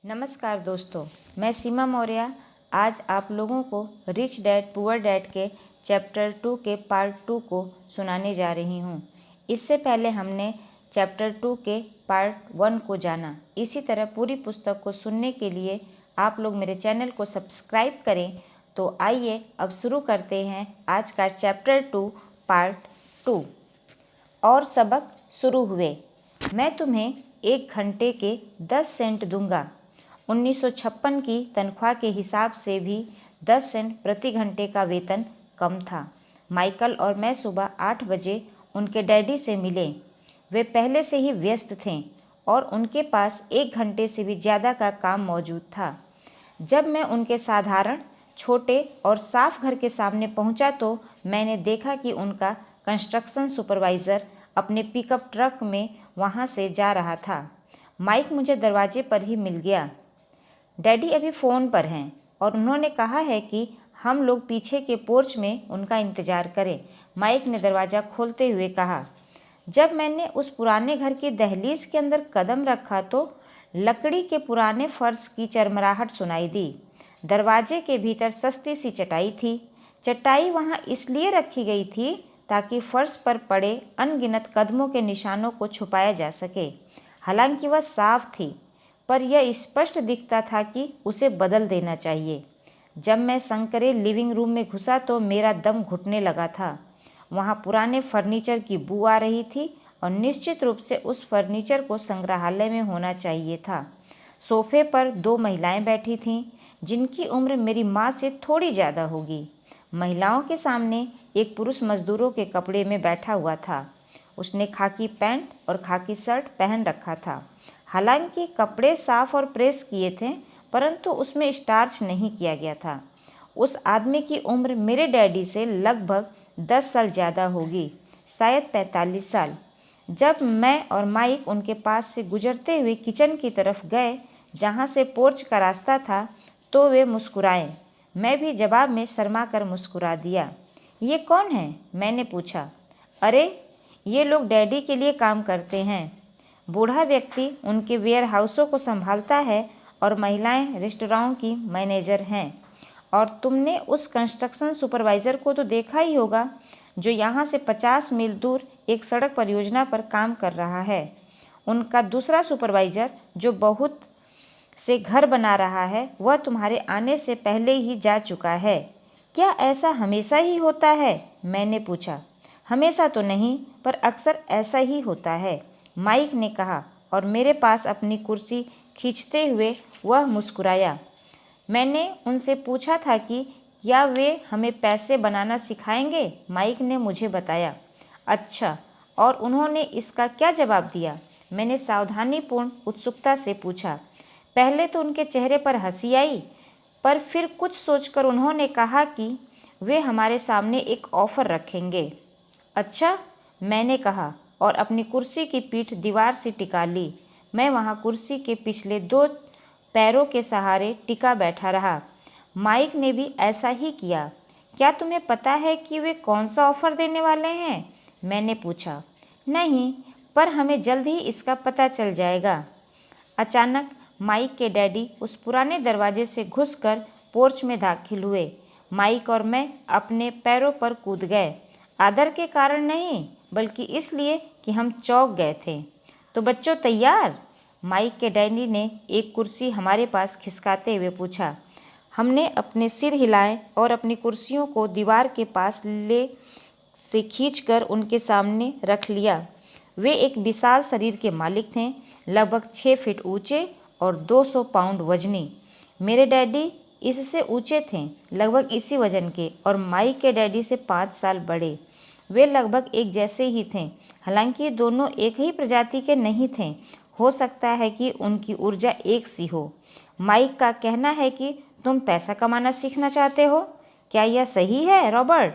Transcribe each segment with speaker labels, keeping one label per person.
Speaker 1: नमस्कार दोस्तों, मैं सीमा मौर्य आज आप लोगों को रिच डैड पुअर डैड के चैप्टर 2 के पार्ट 2 को सुनाने जा रही हूँ। इससे पहले हमने चैप्टर 2 के पार्ट 1 को जाना। इसी तरह पूरी पुस्तक को सुनने के लिए आप लोग मेरे चैनल को सब्सक्राइब करें। तो आइए अब शुरू करते हैं आज का चैप्टर 2 पार्ट 2। और सबक शुरू हुए। मैं तुम्हें 1 घंटे के 10 सेंट दूंगा। 1956 की तनख्वाह के हिसाब से भी 10 सेंट प्रति घंटे का वेतन कम था। माइकल और मैं सुबह 8 बजे उनके डैडी से मिले। वे पहले से ही व्यस्त थे और उनके पास 1 घंटे से भी ज़्यादा का काम मौजूद था। जब मैं उनके साधारण, छोटे और साफ घर के सामने पहुंचा तो मैंने देखा कि उनका कंस्ट्रक्शन सुपरवाइज़र अपने पिकअप ट्रक में वहां से जा रहा था। माइक मुझे दरवाजे पर ही मिल गया। डैडी अभी फ़ोन पर हैं और उन्होंने कहा है कि हम लोग पीछे के पोर्च में उनका इंतज़ार करें। माइक ने दरवाज़ा खोलते हुए कहा। जब मैंने उस पुराने घर की दहलीज के अंदर कदम रखा तो लकड़ी के पुराने फर्श की चरमराहट सुनाई दी। दरवाजे के भीतर सस्ती सी चटाई थी। चटाई वहाँ इसलिए रखी गई थी ताकि फर्श पर पड़े अनगिनत कदमों के निशानों को छुपाया जा सके। हालांकि वह साफ थी, पर यह स्पष्ट दिखता था कि उसे बदल देना चाहिए। जब मैं संकरे लिविंग रूम में घुसा तो मेरा दम घुटने लगा था। वहाँ पुराने फर्नीचर की बू आ रही थी और निश्चित रूप से उस फर्नीचर को संग्रहालय में होना चाहिए था। सोफे पर 2 महिलाएं बैठी थीं, जिनकी उम्र मेरी माँ से थोड़ी ज़्यादा होगी। महिलाओं के सामने एक पुरुष मजदूरों के कपड़े में बैठा हुआ था। उसने खाकी पैंट और खाकी शर्ट पहन रखा था। हालांकि कपड़े साफ और प्रेस किए थे, परंतु उसमें स्टार्च नहीं किया गया था। उस आदमी की उम्र मेरे डैडी से लगभग 10 साल ज़्यादा होगी, शायद 45 साल। जब मैं और माइक उनके पास से गुजरते हुए किचन की तरफ गए, जहाँ से पोर्च का रास्ता था, तो वे मुस्कुराए। मैं भी जवाब में शर्मा कर मुस्कुरा दिया। ये कौन है? मैंने पूछा। अरे, ये लोग डैडी के लिए काम करते हैं। बूढ़ा व्यक्ति उनके वेयर हाउसों को संभालता है और महिलाएं रेस्टोरेंट की मैनेजर हैं। और तुमने उस कंस्ट्रक्शन सुपरवाइज़र को तो देखा ही होगा, जो यहाँ से 50 मील दूर एक सड़क परियोजना पर काम कर रहा है। उनका दूसरा सुपरवाइज़र, जो बहुत से घर बना रहा है, वह तुम्हारे आने से पहले ही जा चुका है। क्या ऐसा हमेशा ही होता है? मैंने पूछा। हमेशा तो नहीं, पर अक्सर ऐसा ही होता है, माइक ने कहा और मेरे पास अपनी कुर्सी खींचते हुए वह मुस्कुराया। मैंने उनसे पूछा था कि क्या वे हमें पैसे बनाना सिखाएंगे। माइक ने मुझे बताया। अच्छा, और उन्होंने इसका क्या जवाब दिया? मैंने सावधानीपूर्ण उत्सुकता से पूछा। पहले तो उनके चेहरे पर हंसी आई, पर फिर कुछ सोचकर उन्होंने कहा कि वे हमारे सामने एक ऑफ़र रखेंगे। अच्छा, मैंने कहा और अपनी कुर्सी की पीठ दीवार से टिका ली। मैं वहाँ कुर्सी के पिछले 2 पैरों के सहारे टिका बैठा रहा। माइक ने भी ऐसा ही किया। क्या तुम्हें पता है कि वे कौन सा ऑफ़र देने वाले हैं? मैंने पूछा। नहीं, पर हमें जल्द ही इसका पता चल जाएगा। अचानक माइक के डैडी उस पुराने दरवाजे से घुसकर पोर्च में दाखिल हुए। माइक और मैं अपने पैरों पर कूद गए। आदर के कारण नहीं, बल्कि इसलिए कि हम चौंक गए थे। तो बच्चों, तैयार? माइक के डैडी ने एक कुर्सी हमारे पास खिसकाते हुए पूछा। हमने अपने सिर हिलाए और अपनी कुर्सियों को दीवार के पास ले से खींचकर उनके सामने रख लिया। वे एक विशाल शरीर के मालिक थे, लगभग 6 फीट ऊंचे और 200 पाउंड वजनी। मेरे डैडी इससे ऊंचे थे, लगभग इसी वजन के, और माइक के डैडी से 5 साल बड़े। वे लगभग एक जैसे ही थे, हालांकि दोनों एक ही प्रजाति के नहीं थे। हो सकता है कि उनकी ऊर्जा एक सी हो। माइक का कहना है कि तुम पैसा कमाना सीखना चाहते हो। क्या यह सही है, रॉबर्ट?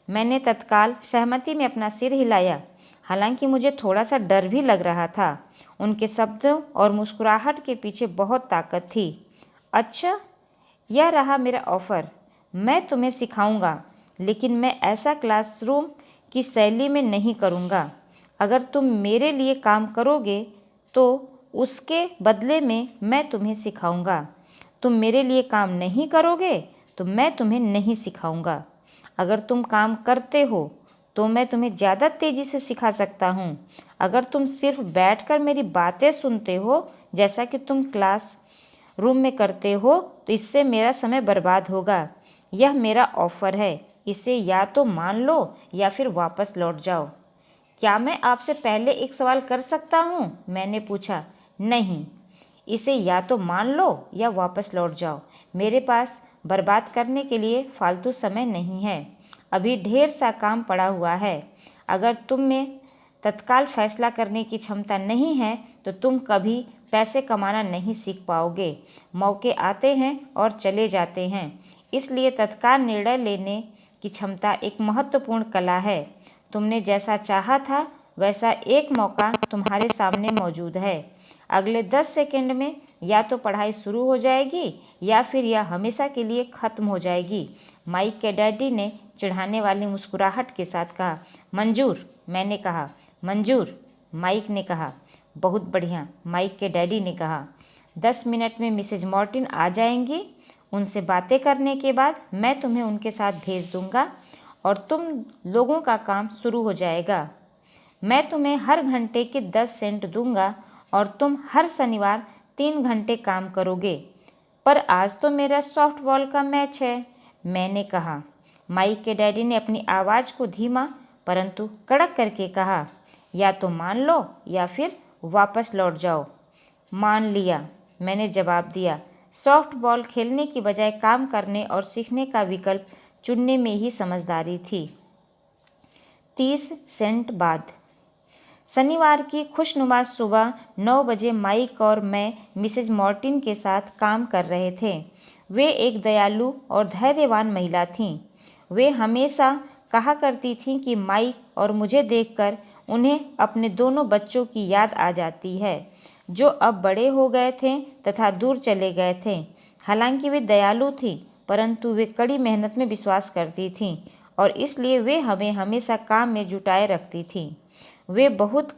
Speaker 1: मैंने तत्काल सहमति में अपना सिर हिलाया, हालांकि मुझे थोड़ा सा डर भी लग रहा था। उनके शब्दों और मुस्कुराहट के पीछे बहुत ताकत थी। अच्छा, यह रहा मेरा ऑफ़र। मैं तुम्हें सिखाऊंगा, लेकिन मैं ऐसा क्लासरूम की शैली में नहीं करूंगा। अगर तुम मेरे लिए काम करोगे तो उसके बदले में मैं तुम्हें सिखाऊंगा। तुम मेरे लिए काम नहीं करोगे तो मैं तुम्हें नहीं सिखाऊंगा। अगर तुम काम करते हो तो मैं तुम्हें ज़्यादा तेज़ी से सिखा सकता हूँ। अगर तुम सिर्फ बैठकर मेरी बातें सुनते हो जैसा कि तुम क्लास रूम में करते हो तो इससे मेरा समय बर्बाद होगा। यह मेरा ऑफ़र है, इसे या तो मान लो या फिर वापस लौट जाओ। क्या मैं आपसे पहले एक सवाल कर सकता हूँ? मैंने पूछा। नहीं, इसे या तो मान लो या वापस लौट जाओ। मेरे पास बर्बाद करने के लिए फालतू समय नहीं है। अभी ढेर सा काम पड़ा हुआ है। अगर तुम में तत्काल फैसला करने की क्षमता नहीं है तो तुम कभी पैसे कमाना नहीं सीख पाओगे। मौके आते हैं और चले जाते हैं, इसलिए तत्काल निर्णय लेने की क्षमता एक महत्वपूर्ण कला है। तुमने जैसा चाहा था वैसा एक मौका तुम्हारे सामने मौजूद है। अगले 10 सेकंड में या तो पढ़ाई शुरू हो जाएगी या फिर यह हमेशा के लिए ख़त्म हो जाएगी। माइक के डैडी ने चिढ़ाने वाली मुस्कुराहट के साथ कहा। मंजूर, मैंने कहा। मंजूर, माइक ने कहा। बहुत बढ़िया, माइक के डैडी ने कहा। 10 मिनट में मिसेज मॉर्टिन आ जाएंगी। उनसे बातें करने के बाद मैं तुम्हें उनके साथ भेज दूंगा और तुम लोगों का काम शुरू हो जाएगा। मैं तुम्हें हर घंटे के 10 सेंट दूंगा और तुम हर शनिवार 3 घंटे काम करोगे। पर आज तो मेरा सॉफ्टबॉल का मैच है, मैंने कहा। माइक के डैडी ने अपनी आवाज़ को धीमा परंतु कड़क करके कहा, या तो मान लो या फिर वापस लौट जाओ। मान लिया, मैंने जवाब दिया। सॉफ्टबॉल खेलने की बजाय काम करने और सीखने का विकल्प चुनने में ही समझदारी थी। 30 सेंट बाद। शनिवार की खुशनुमा सुबह 9 बजे माइक और मैं मिसेज मॉर्टिन के साथ काम कर रहे थे। वे एक दयालु और धैर्यवान महिला थीं। वे हमेशा कहा करती थीं कि माइक और मुझे देखकर उन्हें अपने दोनों बच्चों की याद आ जाती है, जो अब बड़े हो गए थे तथा दूर चले गए थे। हालांकि वे दयालु थीं, परंतु वे कड़ी मेहनत में विश्वास करती थीं और इसलिए वे हमें हमेशा काम में जुटाए रखती थीं। वे बहुत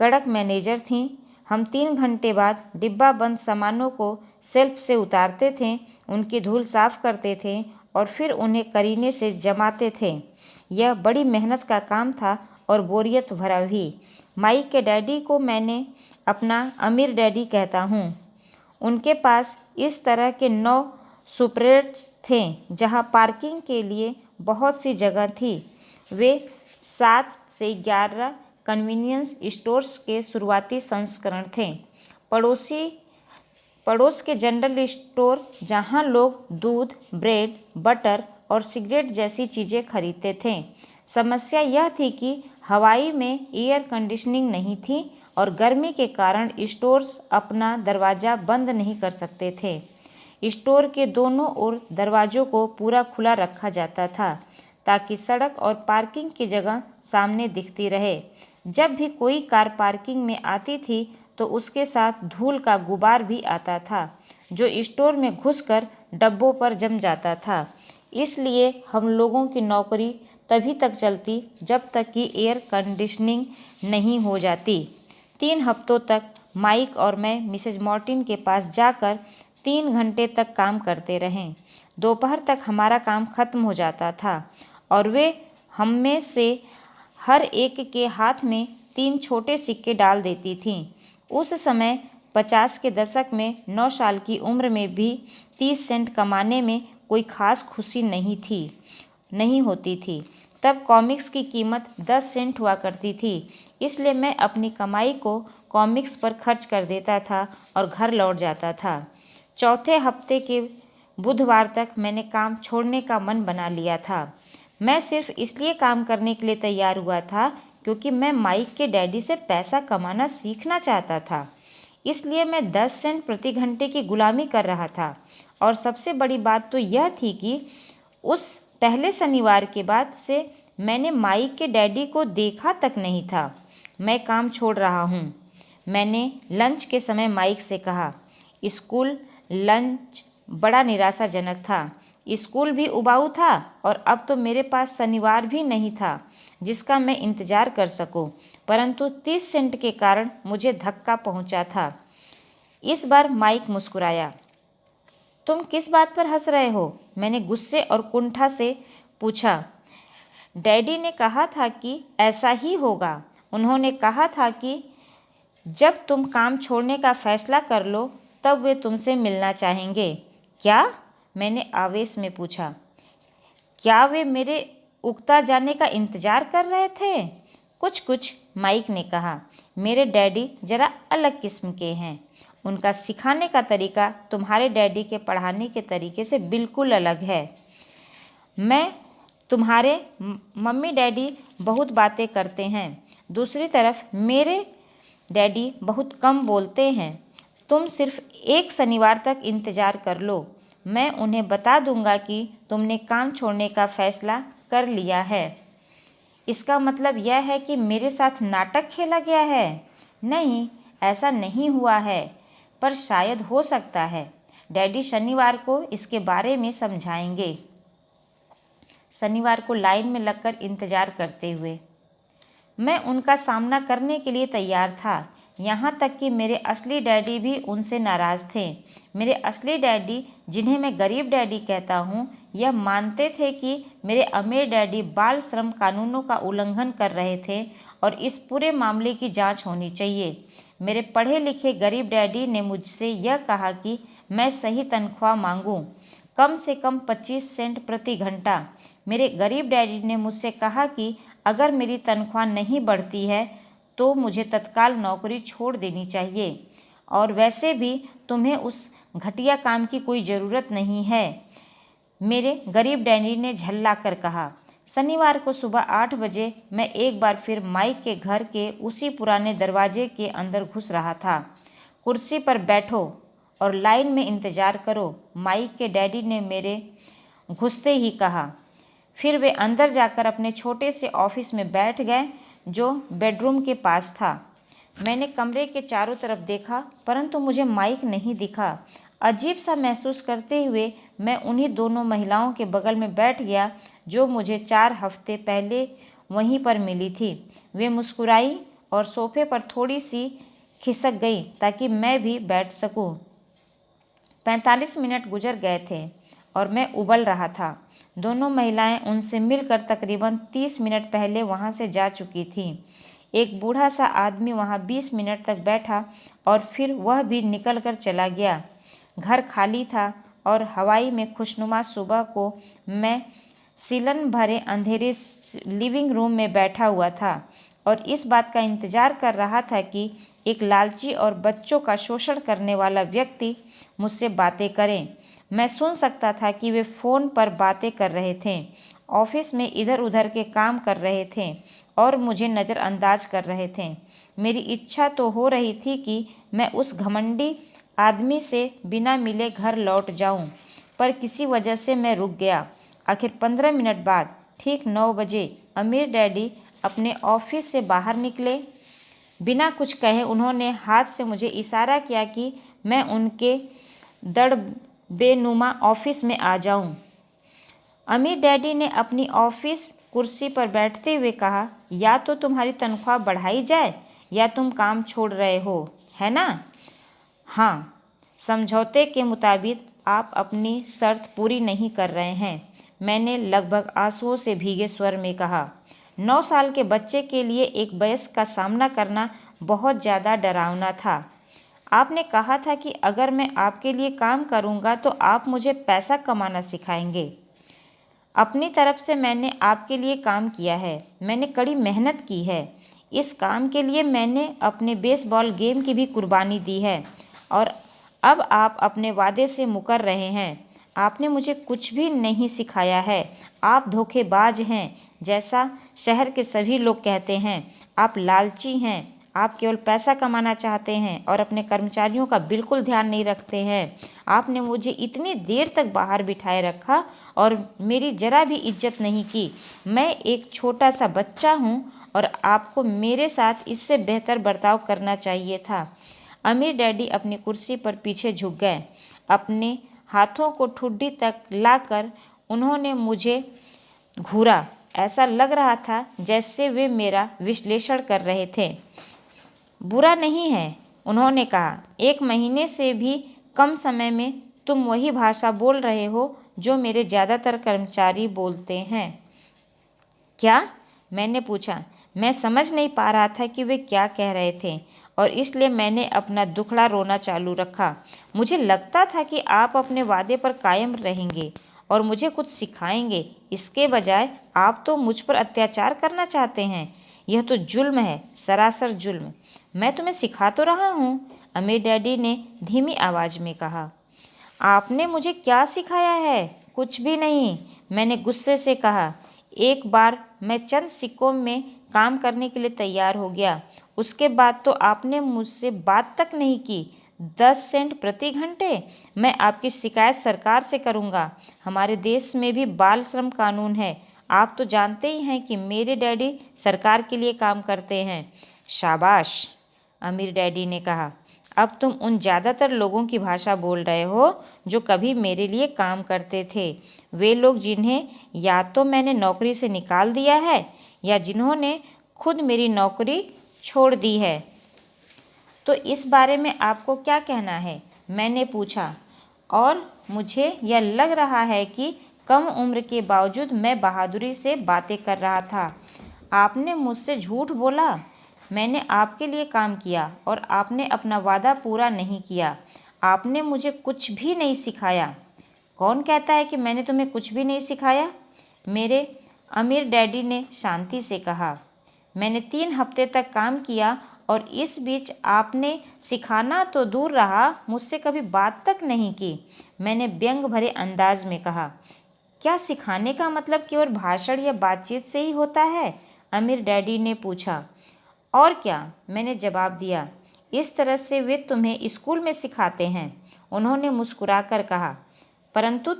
Speaker 1: कड़क मैनेजर थीं। हम 3 घंटे बाद डिब्बा बंद सामानों को शेल्फ से उतारते थे, उनकी धूल साफ करते थे और फिर उन्हें करीने से जमाते थे। यह बड़ी मेहनत का काम था और बोरियत भरा भी। माइक के डैडी को मैंने अपना अमीर डैडी कहता हूँ। उनके पास इस तरह के 9 सुपरेट्स थे जहाँ पार्किंग के लिए बहुत सी जगह थी। वे 7 से 11 कन्वीनियंस स्टोर्स के शुरुआती संस्करण थे। पड़ोस के जनरल स्टोर जहां लोग दूध, ब्रेड, बटर और सिगरेट जैसी चीज़ें खरीदते थे। समस्या यह थी कि हवाई में एयर कंडीशनिंग नहीं थी और गर्मी के कारण स्टोर्स अपना दरवाज़ा बंद नहीं कर सकते थे। स्टोर के दोनों ओर दरवाज़ों को पूरा खुला रखा जाता था ताकि सड़क और पार्किंग की जगह सामने दिखती रहे। जब भी कोई कार पार्किंग में आती थी तो उसके साथ धूल का गुबार भी आता था, जो स्टोर में घुसकर डब्बों पर जम जाता था। इसलिए हम लोगों की नौकरी तभी तक चलती जब तक कि एयर कंडीशनिंग नहीं हो जाती। 3 हफ्तों तक माइक और मैं मिसेज मॉर्टिन के पास जाकर 3 घंटे तक काम करते रहें। दोपहर तक हमारा काम खत्म हो जाता था और वे हम में से हर एक के हाथ में 3 छोटे सिक्के डाल देती थीं। उस समय 50 के दशक में 9 साल की उम्र में भी 30 सेंट कमाने में कोई खास खुशी नहीं होती थी। तब कॉमिक्स की कीमत 10 सेंट हुआ करती थी, इसलिए मैं अपनी कमाई को कॉमिक्स पर खर्च कर देता था और घर लौट जाता था। चौथे हफ्ते के बुधवार तक मैंने काम छोड़ने का मन बना लिया था। मैं सिर्फ इसलिए काम करने के लिए तैयार हुआ था क्योंकि मैं माइक के डैडी से पैसा कमाना सीखना चाहता था। इसलिए मैं 10 सेंट प्रति घंटे की गुलामी कर रहा था। और सबसे बड़ी बात तो यह थी कि उस पहले शनिवार के बाद से मैंने माइक के डैडी को देखा तक नहीं था। मैं काम छोड़ रहा हूँ, मैंने लंच के समय माइक से कहा। स्कूल लंच बड़ा निराशाजनक था। स्कूल भी उबाऊ था और अब तो मेरे पास शनिवार भी नहीं था जिसका मैं इंतज़ार कर सकूं, परंतु 30 सेंट के कारण मुझे धक्का पहुंचा था। इस बार माइक मुस्कुराया। तुम किस बात पर हंस रहे हो? मैंने गुस्से और कुंठा से पूछा। डैडी ने कहा था कि ऐसा ही होगा। उन्होंने कहा था कि जब तुम काम छोड़ने का फैसला कर लो तब वे तुमसे मिलना चाहेंगे। क्या? मैंने आवेश में पूछा। क्या वे मेरे उकता जाने का इंतजार कर रहे थे? कुछ कुछ, माइक ने कहा। मेरे डैडी जरा अलग किस्म के हैं। उनका सिखाने का तरीका तुम्हारे डैडी के पढ़ाने के तरीके से बिल्कुल अलग है। तुम्हारे मम्मी डैडी बहुत बातें करते हैं। दूसरी तरफ मेरे डैडी बहुत कम बोलते हैं। तुम सिर्फ एक शनिवार तक इंतज़ार कर लो। मैं उन्हें बता दूंगा कि तुमने काम छोड़ने का फैसला कर लिया है। इसका मतलब यह है कि मेरे साथ नाटक खेला गया है? नहीं, ऐसा नहीं हुआ है, पर शायद हो सकता है। डैडी शनिवार को इसके बारे में समझाएंगे। शनिवार को लाइन में लगकर इंतज़ार करते हुए मैं उनका सामना करने के लिए तैयार था। यहाँ तक कि मेरे असली डैडी भी उनसे नाराज़ थे। मेरे असली डैडी, जिन्हें मैं गरीब डैडी कहता हूँ, यह मानते थे कि मेरे अमीर डैडी बाल श्रम कानूनों का उल्लंघन कर रहे थे और इस पूरे मामले की जांच होनी चाहिए। मेरे पढ़े लिखे गरीब डैडी ने मुझसे यह कहा कि मैं सही तनख्वाह मांगूं, कम से कम 25 सेंट प्रति घंटा। मेरे गरीब डैडी ने मुझसे कहा कि अगर मेरी तनख्वाह नहीं बढ़ती है तो मुझे तत्काल नौकरी छोड़ देनी चाहिए, और वैसे भी तुम्हें उस घटिया काम की कोई ज़रूरत नहीं है, मेरे गरीब डैडी ने झल्ला कर कहा। शनिवार को सुबह 8 बजे मैं एक बार फिर माइक के घर के उसी पुराने दरवाजे के अंदर घुस रहा था। कुर्सी पर बैठो और लाइन में इंतज़ार करो, माइक के डैडी ने मेरे घुसते ही कहा। फिर वे अंदर जाकर अपने छोटे से ऑफिस में बैठ गए जो बेडरूम के पास था। मैंने कमरे के चारों तरफ देखा, परंतु मुझे माइक नहीं दिखा। अजीब सा महसूस करते हुए मैं उन्हीं दोनों महिलाओं के बगल में बैठ गया जो मुझे 4 हफ्ते पहले वहीं पर मिली थी। वे मुस्कुराई और सोफे पर थोड़ी सी खिसक गई ताकि मैं भी बैठ सकूं। 45 मिनट गुजर गए थे और मैं उबल रहा था। दोनों महिलाएं उनसे मिलकर तकरीबन 30 मिनट पहले वहां से जा चुकी थीं। एक बूढ़ा सा आदमी वहां 20 मिनट तक बैठा और फिर वह भी निकलकर चला गया। घर खाली था और हवाई में खुशनुमा सुबह को मैं सीलन भरे अंधेरे लिविंग रूम में बैठा हुआ था और इस बात का इंतज़ार कर रहा था कि एक लालची और बच्चों का शोषण करने वाला व्यक्ति मुझसे बातें करे। मैं सुन सकता था कि वे फ़ोन पर बातें कर रहे थे, ऑफिस में इधर उधर के काम कर रहे थे और मुझे नज़रअंदाज कर रहे थे। मेरी इच्छा तो हो रही थी कि मैं उस घमंडी आदमी से बिना मिले घर लौट जाऊं, पर किसी वजह से मैं रुक गया। आखिर 15 मिनट बाद ठीक 9 बजे अमीर डैडी अपने ऑफिस से बाहर निकले। बिना कुछ कहे उन्होंने हाथ से मुझे इशारा किया कि मैं उनके बेनुमा ऑफिस में आ जाऊं। अमीर डैडी ने अपनी ऑफिस कुर्सी पर बैठते हुए कहा, या तो तुम्हारी तनख्वाह बढ़ाई जाए या तुम काम छोड़ रहे हो, है ना? हाँ, समझौते के मुताबिक आप अपनी शर्त पूरी नहीं कर रहे हैं, मैंने लगभग आंसुओं से भीगे स्वर में कहा। 9 साल के बच्चे के लिए एक वयस्क का सामना करना बहुत ज़्यादा डरावना था। आपने कहा था कि अगर मैं आपके लिए काम करूंगा तो आप मुझे पैसा कमाना सिखाएंगे। अपनी तरफ से मैंने आपके लिए काम किया है, मैंने कड़ी मेहनत की है। इस काम के लिए मैंने अपने बेसबॉल गेम की भी कुर्बानी दी है और अब आप अपने वादे से मुकर रहे हैं। आपने मुझे कुछ भी नहीं सिखाया है। आप धोखेबाज हैं, जैसा शहर के सभी लोग कहते हैं। आप लालची हैं, आप केवल पैसा कमाना चाहते हैं और अपने कर्मचारियों का बिल्कुल ध्यान नहीं रखते हैं। आपने मुझे इतनी देर तक बाहर बिठाए रखा और मेरी जरा भी इज्जत नहीं की। मैं एक छोटा सा बच्चा हूँ और आपको मेरे साथ इससे बेहतर बर्ताव करना चाहिए था। अमीर डैडी अपनी कुर्सी पर पीछे झुक गए। अपने हाथों को ठुड्डी तक लाकर उन्होंने मुझे घूरा। ऐसा लग रहा था जैसे वे मेरा विश्लेषण कर रहे थे। बुरा नहीं है, उन्होंने कहा, 1 महीने से भी कम समय में तुम वही भाषा बोल रहे हो जो मेरे ज़्यादातर कर्मचारी बोलते हैं। क्या? मैंने पूछा। मैं समझ नहीं पा रहा था कि वे क्या कह रहे थे और इसलिए मैंने अपना दुखड़ा रोना चालू रखा। मुझे लगता था कि आप अपने वादे पर कायम रहेंगे और मुझे कुछ सिखाएंगे। इसके बजाय आप तो मुझ पर अत्याचार करना चाहते हैं। यह तो जुल्म है, सरासर जुल्म। मैं तुम्हें सिखा तो रहा हूँ, अमीर डैडी ने धीमी आवाज़ में कहा। आपने मुझे क्या सिखाया है? कुछ भी नहीं, मैंने गुस्से से कहा। एक बार मैं चंद सिक्कों में काम करने के लिए तैयार हो गया, उसके बाद तो आपने मुझसे बात तक नहीं की। 10 सेंट प्रति घंटे? मैं आपकी शिकायत सरकार से करूँगा। हमारे देश में भी बाल श्रम कानून है। आप तो जानते ही हैं कि मेरे डैडी सरकार के लिए काम करते हैं। शाबाश, अमीर डैडी ने कहा। अब तुम उन ज़्यादातर लोगों की भाषा बोल रहे हो जो कभी मेरे लिए काम करते थे। वे लोग जिन्हें या तो मैंने नौकरी से निकाल दिया है या जिन्होंने खुद मेरी नौकरी छोड़ दी है। तो इस बारे में आपको क्या कहना है? मैंने पूछा। और मुझे यह लग रहा है कि कम उम्र के बावजूद मैं बहादुरी से बातें कर रहा था। आपने मुझसे झूठ बोला। मैंने आपके लिए काम किया और आपने अपना वादा पूरा नहीं किया। आपने मुझे कुछ भी नहीं सिखाया। कौन कहता है कि मैंने तुम्हें कुछ भी नहीं सिखाया? मेरे अमीर डैडी ने शांति से कहा। मैंने 3 हफ्ते तक काम किया और इस बीच आपने सिखाना तो दूर रहा, मुझसे कभी बात तक नहीं की, मैंने व्यंग भरे अंदाज में कहा। क्या सिखाने का मतलब केवल भाषण या बातचीत से ही होता है? अमीर डैडी ने पूछा। और क्या, मैंने जवाब दिया। इस तरह से वे तुम्हें स्कूल में सिखाते हैं, उन्होंने मुस्कुराकर कहा। परंतु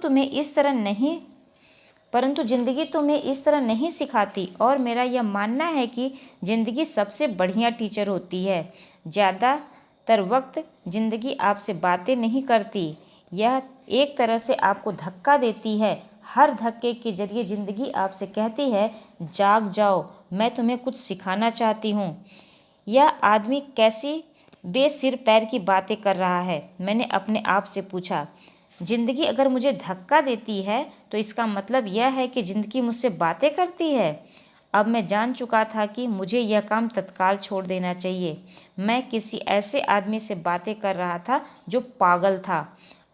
Speaker 1: ज़िंदगी तुम्हें इस तरह नहीं सिखाती और मेरा यह मानना है कि ज़िंदगी सबसे बढ़िया टीचर होती है। ज़्यादातर वक्त ज़िंदगी आपसे बातें नहीं करती, यह एक तरह से आपको धक्का देती है। हर धक्के के जरिए ज़िंदगी आपसे कहती है, जाग जाओ, मैं तुम्हें कुछ सिखाना चाहती हूँ। यह आदमी कैसी बेसिर पैर की बातें कर रहा है? मैंने अपने आप से पूछा। ज़िंदगी अगर मुझे धक्का देती है तो इसका मतलब यह है कि ज़िंदगी मुझसे बातें करती है। अब मैं जान चुका था कि मुझे यह काम तत्काल छोड़ देना चाहिए। मैं किसी ऐसे आदमी से बातें कर रहा था जो पागल था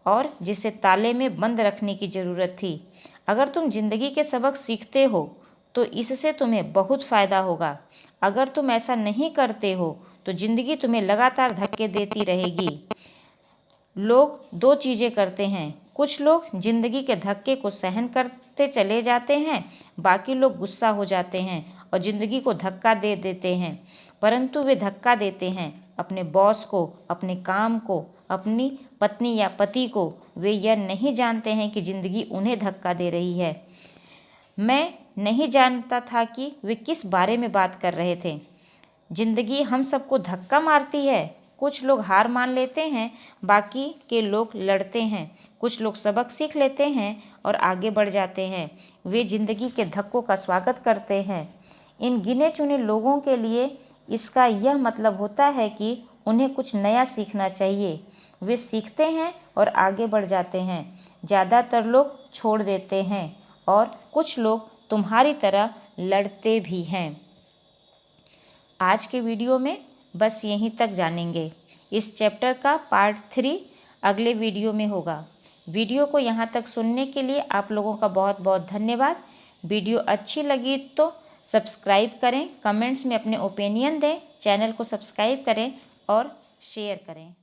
Speaker 1: और जिसे ताले में बंद रखने की ज़रूरत थी। अगर तुम ज़िंदगी के सबक सीखते हो तो इससे तुम्हें बहुत फ़ायदा होगा। अगर तुम ऐसा नहीं करते हो तो ज़िंदगी तुम्हें लगातार धक्के देती रहेगी। लोग 2 चीज़ें करते हैं। कुछ लोग ज़िंदगी के धक्के को सहन करते चले जाते हैं, बाकी लोग गुस्सा हो जाते हैं और ज़िंदगी को धक्का दे देते हैं। परंतु वे धक्का देते हैं अपने बॉस को, अपने काम को, अपनी पत्नी या पति को। वे यह नहीं जानते हैं कि ज़िंदगी उन्हें धक्का दे रही है। मैं नहीं जानता था कि वे किस बारे में बात कर रहे थे। ज़िंदगी हम सबको धक्का मारती है। कुछ लोग हार मान लेते हैं, बाकी के लोग लड़ते हैं। कुछ लोग सबक सीख लेते हैं और आगे बढ़ जाते हैं। वे ज़िंदगी के धक्कों का स्वागत करते हैं। इन गिने चुने लोगों के लिए इसका यह मतलब होता है कि उन्हें कुछ नया सीखना चाहिए। वे सीखते हैं और आगे बढ़ जाते हैं। ज़्यादातर लोग छोड़ देते हैं और कुछ लोग तुम्हारी तरह लड़ते भी हैं। आज के वीडियो में बस यहीं तक जानेंगे। इस चैप्टर का पार्ट 3 अगले वीडियो में होगा। वीडियो को यहाँ तक सुनने के लिए आप लोगों का बहुत बहुत धन्यवाद। वीडियो अच्छी लगी तो सब्सक्राइब करें, कमेंट्स में अपने ओपिनियन दें, चैनल को सब्सक्राइब करें और शेयर करें।